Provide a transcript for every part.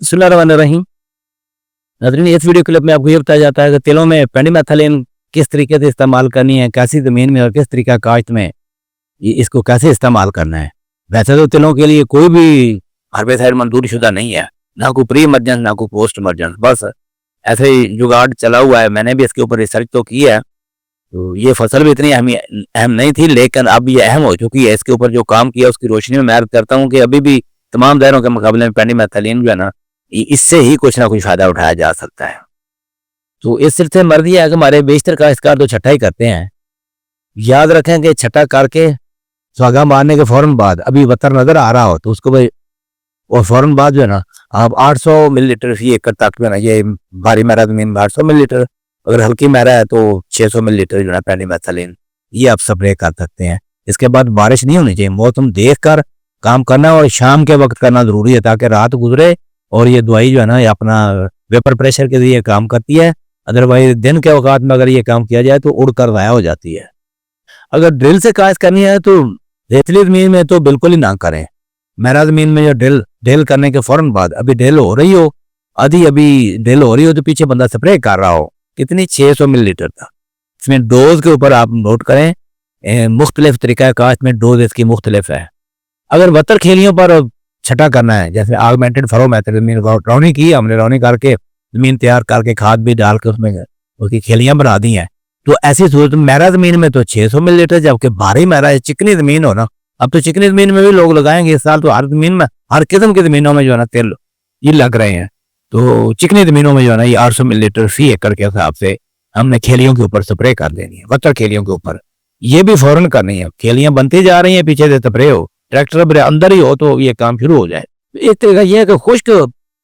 बिस्मिल्लाहिर्रहमानिर्रहीम। नाज़रीन, इस वीडियो क्लिप में आपको ये बताया जाता है कि तिलों में पेंडिमेथलिन किस तरीके से इस्तेमाल करनी है, कैसी ज़मीन में और किस तरीका काश्त में इसको कैसे इस्तेमाल करना है। वैसे तो तिलों के लिए कोई भी हर्बिसाइड मंजूर शुदा नहीं है, ना कोई प्री इमरजेंस ना कोई पोस्ट इमरजेंस, बस ऐसे ही जुगाड़ चला हुआ है। मैंने भी इसके ऊपर रिसर्च तो की है, तो ये फसल भी इतनी अहम नहीं थी, लेकिन अब ये अहम हो चुकी है। इसके ऊपर जो काम किया उसकी रोशनी में मैं अर्ज करता हूँ कि अभी भी तमाम ज़हरों के मुकाबले में पेंडिमेथलिन जो है ना, इससे ही कुछ ना कुछ फ़ायदा उठाया जा सकता है। तो इस सिलसिले में मर्जी है कि हमारे बेशतर काश्तकार तो छठा ही करते हैं। याद रखें कि छठा करके सुहागा मारने के फ़ौरन बाद अभी वतर नज़र आ रहा हो तो उसको भाई और फ़ौरन बाद जो है ना आप 800 मिलीलीटर फी एकड़ तक जो है ना, ये भारी महरा ज़मीन में 800 मिलीलीटर, अगर हल्की महरा है तो 600 मिलीलीटर जो है पेंडिमेथलिन ये आप स्प्रे कर सकते हैं। इसके बाद बारिश नहीं होनी चाहिए, मौसम देख कर काम करना और शाम के वक्त करना ज़रूरी है ताकि रात गुजरे और ये दवाई जो है ना ये अपना वेपर प्रेशर के लिए काम करती है। अदरवाइज दिन के औकात में अगर ये काम किया जाए तो उड़ कर ज़ाया हो जाती है। अगर ड्रिल से काश्त करनी है तो रेतली ज़मीन में तो बिल्कुल ही ना करें। महरा ज़मीन में जो ड्रिल करने के फ़ौरन बाद अभी ड्रिल हो रही हो, आधी अभी ड्रिल हो रही हो तो पीछे बंदा स्प्रे कर रहा हो, कितनी 600 मिलीलीटर तक। इसमें डोज के ऊपर आप नोट करें, मुख्तलिफ तरीका काश्त में डोज इसकी मुख्तलिफ है। अगर वतर खेलियों पर छठा करना है, जैसे आगमेंटेड फरो मेथड, ज़मीन रौनी की, हमने रौनी करके ज़मीन तैयार करके खाद भी डाल के उसमें उसकी खेलियाँ बना दी हैं, तो ऐसी सूरत में महरा ज़मीन में तो 600 मिलीलीटर, जबकि भारी महरा चिकनी ज़मीन हो ना, अब तो चिकनी ज़मीन में भी लोग लगाएंगे इस साल, तो हर ज़मीन में हर किस्म की ज़मीनों में जो है ना तेल ये लग रहे हैं। तो चिकनी ज़मीनों में जो है ना ये 800 मिलीलीटर फी एकड़ के हिसाब से हमने खेलियों के ऊपर स्प्रे कर देनी है। वतर खेलियों के ऊपर ये भी फ़ौरन करनी है। खेलियाँ बनती जा रही हैं, पीछे से स्प्रे हो, ट्रैक्टर मेरे अंदर ही हो तो ये काम शुरू हो जाए। एक तरीका यह है कि खुश्क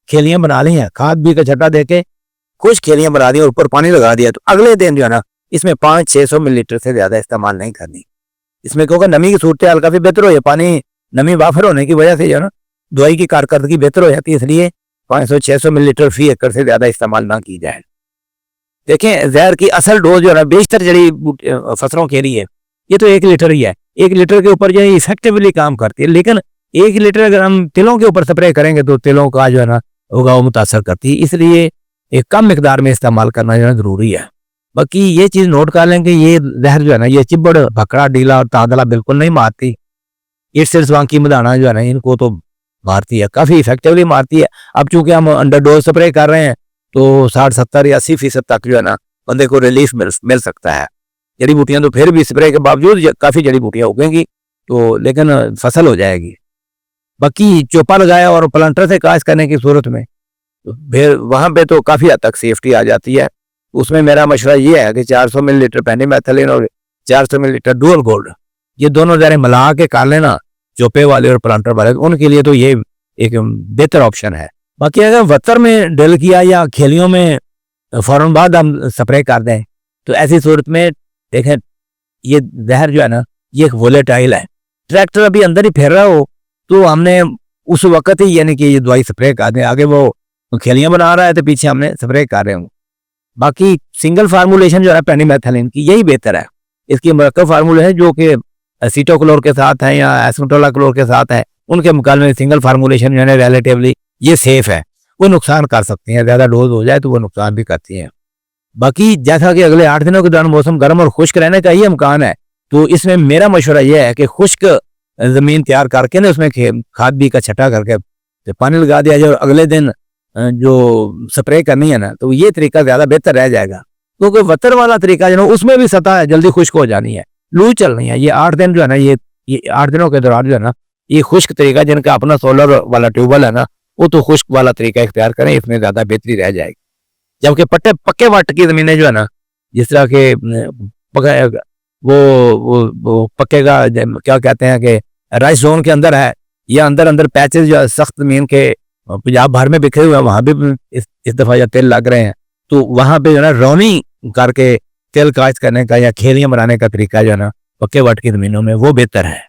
खेलियाँ बना ली हैं, खाद भी का छट्टा दे के खुश्क खेलियाँ बना दी और ऊपर पानी लगा दिया, तो अगले दिन जो है ना इसमें 500-600 मिलीलीटर से ज़्यादा इस्तेमाल नहीं करनी। इसमें क्योंकि नमी की सूरत हाल काफ़ी बेहतर हो जाए, पानी नमी वाफर होने की वजह से जो है ना दवाई की कारकर्दगी बेहतर हो जाती है, इसलिए 500-600 मिलीलीटर फी एकड़ से ज़्यादा इस्तेमाल ना की जाए। देखें, जहर की असल डोज जो है ना बेशतर जड़ी फसलों के लिए ये तो 1 लीटर ही है। 1 लीटर के ऊपर जो है इफेक्टिवली काम करती है, लेकिन 1 लीटर अगर हम तिलों के ऊपर स्प्रे करेंगे तो तिलों का जो है ना होगा वो मुतासर करती है, इसलिए एक कम मिकदार में इस्तेमाल करना जो है ज़रूरी है। बाकी ये चीज़ नोट कर लें कि ये जहर जो है ना ये चिब्बड़, भकड़ा, डीला और तादला बिल्कुल नहीं मारती। इट्स वांकी मदाना जो है ना इनको तो मारती है, काफ़ी इफेक्टिवली मारती है। अब चूंकि हम अंडर डोज स्प्रे कर रहे हैं तो 60-70 या 80% तक जो है ना बंदे को रिलीफ मिल सकता है। जड़ी बूटियाँ तो फिर भी स्प्रे के बावजूद काफ़ी जड़ी बूटियाँ उगेंगी, तो लेकिन फसल हो जाएगी। बाकी चोपा लगाया और प्लांटर से काश्त करने की सूरत में तो फिर वहाँ पे तो काफ़ी हद तक सेफ्टी आ जाती है। उसमें मेरा मशवरा ये है कि 400 मिलीलीटर पेंडिमेथलिन और 400 मिलीलीटर डुअल गोल्ड ये दोनों ज़रे मिला के कर लेना, चोपे वाले और प्लांटर वाले, उनके लिए तो ये एक बेहतर ऑप्शन है। बाकी अगर वतर में ड्रिल किया या खेलियों में फ़ौरन बाद हम स्प्रे कर दें तो ऐसी सूरत में देखें ये जहर जो है ना ये एक वोलेटाइल है। ट्रैक्टर अभी अंदर ही फिर रहा हो तो हमने उस वक्त ही यानी कि ये दवाई स्प्रे कर दें, आगे वो खेलियाँ बना रहा है तो पीछे हमने स्प्रे कर रहे हूँ। बाकी सिंगल फार्मूलेशन जो है पेंडिमेथलिन की यही बेहतर है। इसकी मरकब फार्मूले है जो कि एसीटोक्लोर के साथ है या एसिटोलाक्लोर के साथ है, उनके मुकाबले में सिंगल फार्मूलेशन जो है रिलेटिवली ये सेफ है। वो नुकसान कर सकती हैं, ज़्यादा डोज हो जाए तो वो नुकसान भी करती हैं। बाकी जैसा कि अगले 8 दिनों के दौरान मौसम गर्म और खुश्क रहने का ये इम्कान है, तो इसमें मेरा मशवरा यह है कि खुश्क ज़मीन तैयार करके ना उसमें खाद भी का छट्टा करके तो पानी लगा दिया जाए और अगले दिन जो स्प्रे करनी है ना तो ये तरीका ज़्यादा बेहतर रह जाएगा। क्योंकि वतर वाला तरीका जो है उसमें भी सतह जल्दी खुश्क हो जानी है, लू चलनी है। ये 8 दिन जो है ना ये 8 दिनों के दौरान जो है ना ये खुश्क तरीका, जिनका अपना सोलर वाला ट्यूबवेल है ना वो तो खुश्क वाला तरीका इख्तियार करें, इसमें ज़्यादा बेहतरी रह जाएगी। जबकि पक्के वाट की ज़मीनें जो है ना जिस तरह के वो पक्के का क्या कहते हैं कि राइस जोन के अंदर है या अंदर पैचेस जो है सख्त ज़मीन के पंजाब भर में बिखरे हुए हैं, वहाँ भी इस दफ़ा या तेल लग रहे हैं, तो वहाँ पे जो है ना रौनी करके तेल काश्त करने का या खेलियाँ बनाने का तरीका जो है ना पक्के वाट की ज़मीनों में वो बेहतर है।